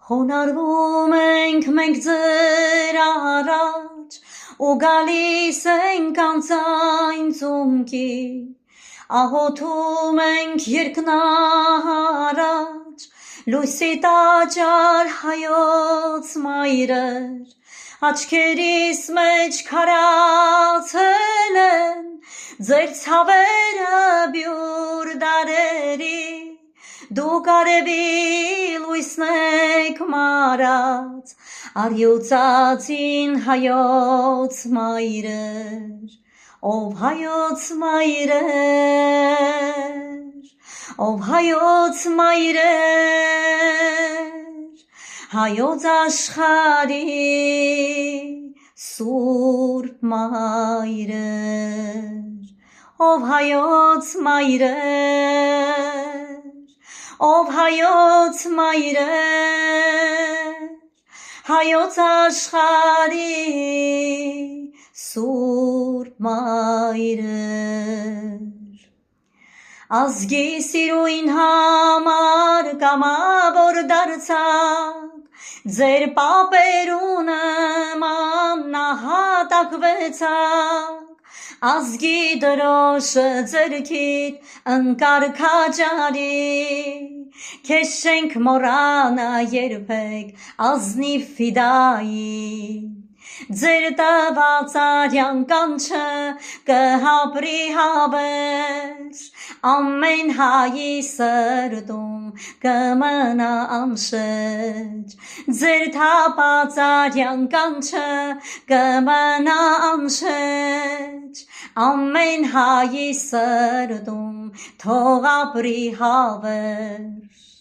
Խոնարհվում ենք մենք ձեր առաջ ու գալիս ենք անձայն ծունկի, աղոթում ենք երկնահարաջ, լույսի տաճար հայոց մայրեր, աչքերիս մեջ քարացել են ձեր ցավերը բյուր դարերի, դուք արևի լույսն եք մարած, արյուծածին հայոց մայրեր, ով հայոց մայրեր, ով հայոց մայրեր, հայոց աշխարհի սուրբ մայրեր, ով հայոց մայրեր, ով հայոց մայրեր, հայոց աշխարհի սուրբ մայրեր, ազգի սիրույն համար կամավոր դարձաք, ձեր պապերունը մանահատակվեցաք, ազգի դրոշը ձերքիդ ընկար քաջարի, քեզ չենք մոռանա երբեք ազնիվ ֆիդայի, ձեր տված արյան կանչը կհապրի հավերժ, ամեն հայի սրտում կմնա անշեջ, ձեր թափած արյան կանչը կմնա անշեջ, ամեն հայի սրտում թող ապրի հավերժ։